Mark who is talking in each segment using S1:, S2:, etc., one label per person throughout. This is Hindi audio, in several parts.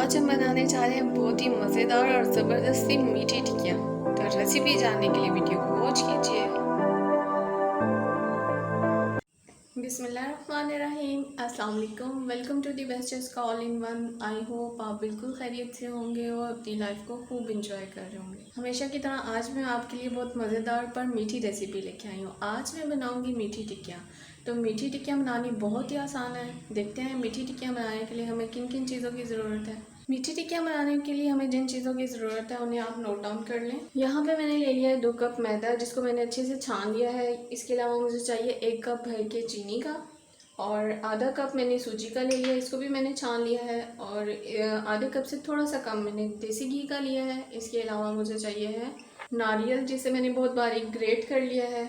S1: आज हम बनाने जा रहे हैं बहुत ही मज़ेदार और ज़बरदस्ती मीठी टिक्कियाँ। तो रेसिपी जानने के लिए वीडियो को वॉच कीजिए। बिस्मिल्लाहिर्रहमानिर्रहीम, अस्सलाम वालेकुम। Welcome to the best all in one. I hope आप बिल्कुल खैरियत से होंगे और अपनी लाइफ को खूब इंजॉय कर रहे होंगे। हमेशा की तरह आज मैं आपके लिए बहुत मज़ेदार पर मीठी रेसिपी लेके आई हूँ। आज मैं बनाऊँगी मीठी टिक्कियाँ। तो मीठी टिक्कियाँ बनानी बहुत ही आसान है। देखते हैं मीठी टिक्कियाँ बनाने के लिए हमें किन किन चीज़ों की ज़रूरत है। मीठी टिक्कियाँ बनाने के लिए हमें जिन चीज़ों की ज़रूरत है उन्हें आप नोट डाउन कर लें। यहाँ पे मैंने ले लिया है 2 कप मैदा, जिसको मैंने अच्छे से छान लिया है। इसके अलावा मुझे चाहिए 1 कप भर के चीनी का, और आधा कप मैंने सूजी का ले लिया, इसको भी मैंने छान लिया है। और आधे कप से थोड़ा सा कम मैंने देसी घी का लिया है। इसके अलावा मुझे चाहिए है नारियल, जिसे मैंने बहुत बारीक ग्रेट कर लिया है।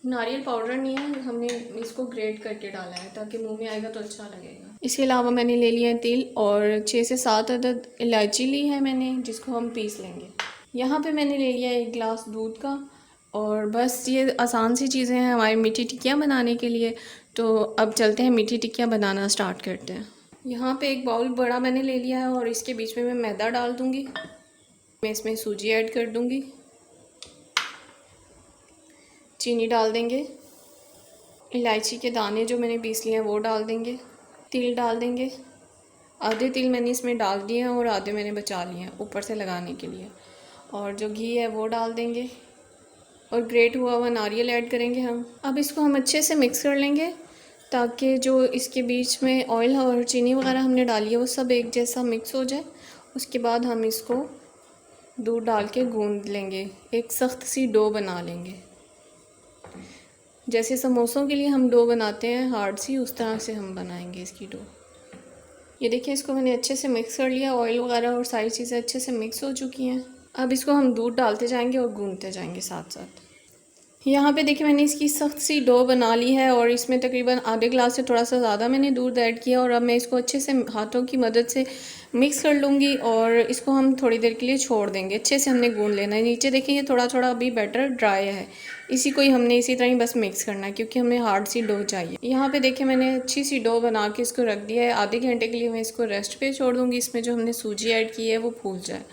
S1: नारियल पाउडर नहीं है, हमने इसको ग्रेट करके डाला है ताकि मुंह में आएगा तो अच्छा लगेगा। इसके अलावा मैंने ले लिया है तिल, और 6 से 7 अदद इलायची ली है मैंने, जिसको हम पीस लेंगे। यहाँ पे मैंने ले लिया है 1 गिलास दूध का। और बस ये आसान सी चीज़ें हैं हमारी मीठी टिक्कियाँ बनाने के लिए। तो अब चलते हैं मीठी टिक्कियाँ बनाना स्टार्ट करते हैं। यहाँ पे एक बाउल बड़ा मैंने ले लिया है और इसके बीच में मैं मैदा डाल दूँगी। मैं इसमें सूजी ऐड कर दूँगी, चीनी डाल देंगे, इलायची के दाने जो मैंने पीस लिए हैं वो डाल देंगे, तिल डाल देंगे। आधे तिल मैंने इसमें डाल दिए हैं और आधे मैंने बचा लिए हैं ऊपर से लगाने के लिए। और जो घी है वो डाल देंगे, और ग्रेट हुआ हुआ नारियल ऐड करेंगे हम। अब इसको हम अच्छे से मिक्स कर लेंगे ताकि जो इसके बीच में ऑयल और चीनी वगैरह हमने डाली है वो सब एक जैसा मिक्स हो जाए। उसके बाद हम इसको दूध डाल के गूंद लेंगे, एक सख्त सी डो बना लेंगे। जैसे समोसों के लिए हम डो बनाते हैं हार्ड सी, उस तरह से हम बनाएंगे इसकी डो। ये देखिए, इसको मैंने अच्छे से मिक्स कर लिया, ऑयल वगैरह और सारी चीज़ें अच्छे से मिक्स हो चुकी हैं। अब इसको हम दूध डालते जाएंगे और गूंदते जाएंगे साथ साथ। यहाँ पे देखिए, मैंने इसकी सख्त सी डो बना ली है और इसमें तकरीबन आधे गिलास से थोड़ा सा ज़्यादा मैंने दूध ऐड किया। और अब मैं इसको अच्छे से हाथों की मदद से मिक्स कर लूँगी और इसको हम थोड़ी देर के लिए छोड़ देंगे। अच्छे से हमने गूंद लेना है। नीचे देखिए, ये थोड़ा थोड़ा अभी बैटर ड्राई है, इसी को ही हमने इसी तरह ही बस मिक्स करना है क्योंकि हमें हार्ड सी डो चाहिए। यहाँ पे देखिए, मैंने अच्छी सी डो बना के इसको रख दिया है। आधे घंटे के लिए मैं इसको रेस्ट पे छोड़ दूँगी, इसमें जो हमने सूजी ऐड की है वो फूल जाए।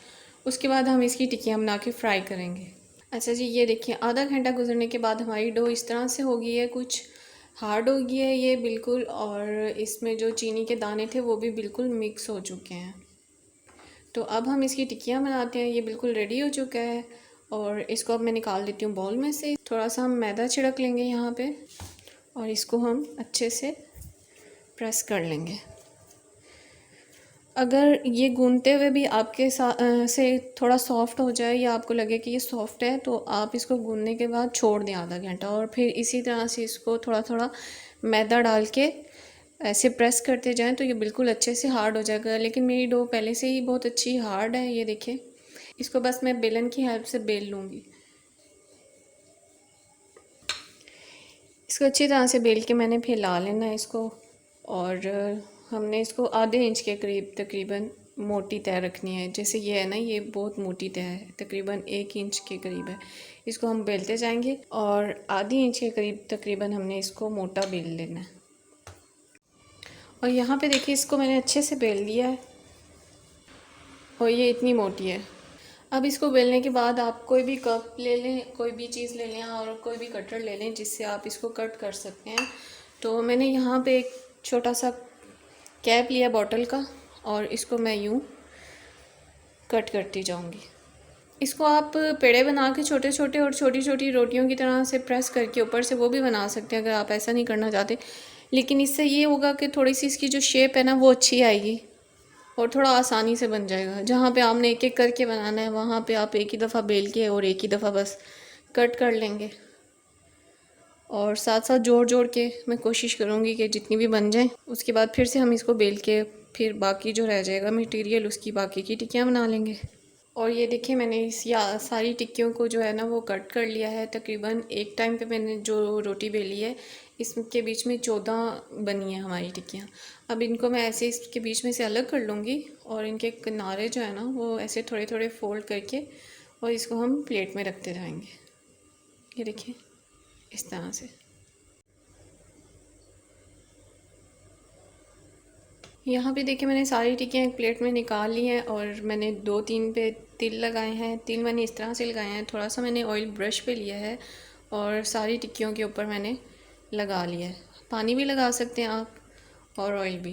S1: उसके बाद हम इसकी टिक्कियाँ बना के फ्राई करेंगे। अच्छा जी, ये देखिए, आधा घंटा गुजरने के बाद हमारी डो इस तरह से हो गई है, कुछ हार्ड हो गई है ये बिल्कुल। और इसमें जो चीनी के दाने थे वो भी बिल्कुल मिक्स हो चुके हैं। तो अब हम इसकी टिक्कियाँ बनाते हैं। ये बिल्कुल रेडी हो चुका है और इसको अब मैं निकाल देती हूँ बाउल में से। थोड़ा सा हम मैदा छिड़क लेंगे यहाँ पे और इसको हम अच्छे से प्रेस कर लेंगे। अगर ये गूंदते हुए भी आपके से थोड़ा सॉफ्ट हो जाए या आपको लगे कि ये सॉफ्ट है, तो आप इसको गूंदने के बाद छोड़ दें आधा घंटा, और फिर इसी तरह से इसको थोड़ा थोड़ा मैदा डाल के ऐसे प्रेस करते जाएं तो ये बिल्कुल अच्छे से हार्ड हो जाएगा। लेकिन मेरी डो पहले से ही बहुत अच्छी हार्ड है। ये देखिए, इसको बस मैं बेलन की हेल्प से बेल लूँगी। इसको अच्छी तरह से बेल के मैंने फैला लेना है इसको। और हमने इसको आधे इंच के करीब तकरीबन मोटी तय रखनी है। जैसे ये है ना, ये बहुत मोटी तय है, तकरीबन 1 इंच के करीब है। इसको हम बेलते जाएंगे और आधी इंच के करीब तकरीबन हमने इसको मोटा बेल लेना है। और यहाँ पे देखिए, इसको मैंने अच्छे से बेल लिया है और ये इतनी मोटी है। अब इसको बेलने के बाद आप कोई भी कप ले लें, कोई भी चीज़ ले लें और कोई भी कटर ले लें जिससे आप इसको कट कर सकते हैं। तो मैंने यहाँ पे एक छोटा सा कैप लिया बॉटल का और इसको मैं यूँ कट करती जाऊँगी। इसको आप पेड़े बना के छोटे छोटे और छोटी छोटी रोटियों की तरह से प्रेस करके ऊपर से वो भी बना सकते हैं अगर आप ऐसा नहीं करना चाहते। लेकिन इससे ये होगा कि थोड़ी सी इसकी जो शेप है ना वो अच्छी आएगी और थोड़ा आसानी से बन जाएगा। जहाँ पे आपने एक एक करके बनाना है वहाँ पे आप एक ही दफ़ा बेल के और एक ही दफ़ा बस कट कर लेंगे। और साथ साथ जोड़ जोड़ के मैं कोशिश करूँगी कि जितनी भी बन जाए। उसके बाद फिर से हम इसको बेल के फिर बाकी जो रह जाएगा मटेरियल उसकी बाकी की टिक्कियाँ बना लेंगे। और ये देखिए, मैंने इस सारी टिक्कियों को जो है ना वो कट कर लिया है। तकरीबन एक टाइम पे मैंने जो रोटी बेली है इसके बीच में 14 बनी है हमारी टिक्कियाँ। अब इनको मैं ऐसे इसके बीच में से अलग कर लूँगी और इनके किनारे जो है ना वो ऐसे थोड़े थोड़े फोल्ड करके और इसको हम प्लेट में रखते जाएंगे। ये देखिए, इस तरह से। यहाँ पे देखिए मैंने सारी टिक्कियाँ एक प्लेट में निकाल ली हैं और मैंने 2-3 पे तिल लगाए हैं। तिल मैंने इस तरह से लगाए हैं, थोड़ा सा मैंने ऑयल ब्रश पे लिया है और सारी टिक्कियों के ऊपर मैंने लगा लिया है। पानी भी लगा सकते हैं आप और ऑयल भी,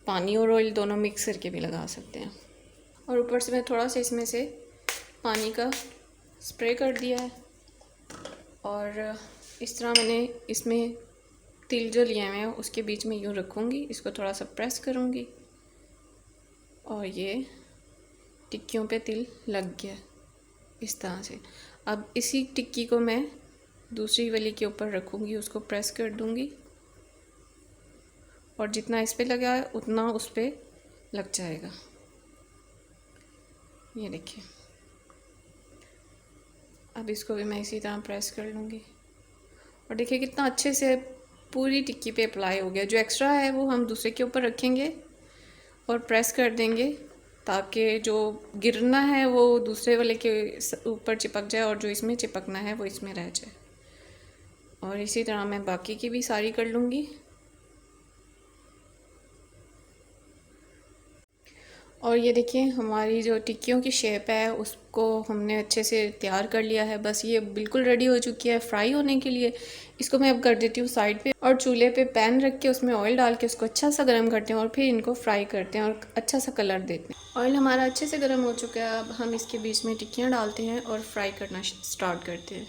S1: पानी और ऑयल दोनों मिक्स करके भी लगा सकते हैं। और ऊपर से मैं थोड़ा सा इसमें से पानी का स्प्रे कर दिया है और इस तरह मैंने इसमें तिल जो लिए हुए हैं उसके बीच में यूँ रखूँगी, इसको थोड़ा सा प्रेस करूँगी और ये टिक्कियों पे तिल लग गया इस तरह से। अब इसी टिक्की को मैं दूसरी वाली के ऊपर रखूँगी, उसको प्रेस कर दूँगी और जितना इस पे लगा है उतना उस पे लग जाएगा। ये देखिए, अब इसको भी मैं इसी तरह प्रेस कर लूँगी और देखिए कितना अच्छे से पूरी टिक्की पे अप्लाई हो गया। जो एक्स्ट्रा है वो हम दूसरे के ऊपर रखेंगे और प्रेस कर देंगे ताकि जो गिरना है वो दूसरे वाले के ऊपर चिपक जाए और जो इसमें चिपकना है वो इसमें रह जाए। और इसी तरह मैं बाकी की भी सारी कर लूँगी। और ये देखिए हमारी जो टिक्कियों की शेप है उसको हमने अच्छे से तैयार कर लिया है। बस ये बिल्कुल रेडी हो चुकी है फ्राई होने के लिए। इसको मैं अब कर देती हूँ साइड पे और चूल्हे पे पैन रख के उसमें ऑयल डाल के उसको अच्छा सा गर्म करते हैं और फिर इनको फ्राई करते हैं और अच्छा सा कलर देते हैं। ऑयल हमारा अच्छे से गर्म हो चुका है। अब हम इसके बीच में टिक्कियाँ डालते हैं और फ्राई करना स्टार्ट करते हैं।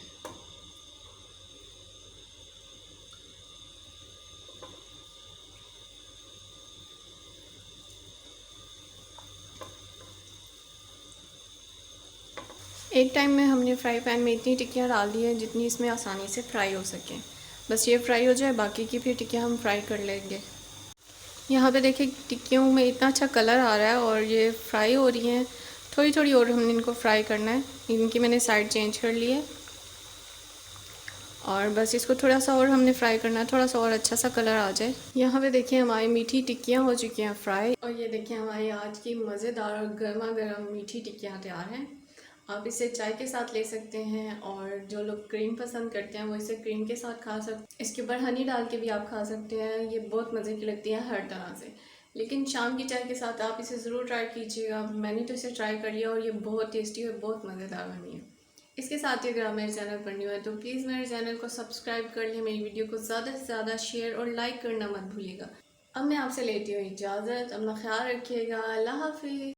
S1: एक टाइम में हमने फ्राई पैन में इतनी टिक्कियाँ डाल दी हैं जितनी इसमें आसानी से फ्राई हो सकें। बस ये फ्राई हो जाए, बाकी की फिर टिक्कियाँ हम फ्राई कर लेंगे। यहाँ पे देखिए टिक्कियों में इतना अच्छा कलर आ रहा है और ये फ्राई हो रही हैं। थोड़ी थोड़ी और हमने इनको फ्राई करना है। इनकी मैंने साइड चेंज कर ली है और बस इसको थोड़ा सा और हमने फ्राई करना है, थोड़ा सा और अच्छा सा कलर आ जाए। यहाँ पे देखिए हमारी मीठी टिक्कियाँ हो चुकी हैं फ्राई और ये देखिए हमारी आज की मज़ेदार और गर्मा गर्म मीठी टिक्कियाँ तैयार हैं। आप इसे चाय के साथ ले सकते हैं और जो लोग क्रीम पसंद करते हैं वो इसे क्रीम के साथ खा सकते हैं। इसके ऊपर हनी डाल के भी आप खा सकते हैं। ये बहुत मज़े की लगती है हर तरह से, लेकिन शाम की चाय के साथ आप इसे ज़रूर ट्राई कीजिएगा। मैंने तो इसे ट्राई कर लिया और ये बहुत टेस्टी और बहुत मज़ेदार बनी है। इसके साथ ही अगर आप मेरे चैनल पर न्यू है तो प्लीज़ मेरे चैनल को सब्सक्राइब कर लें, मेरी वीडियो को ज़्यादा से ज़्यादा शेयर और लाइक करना मत भूलिएगा। अब मैं आपसे लेती हूँ इजाज़त। अपना ख्याल रखिएगा। अल्लाह हाफिज़।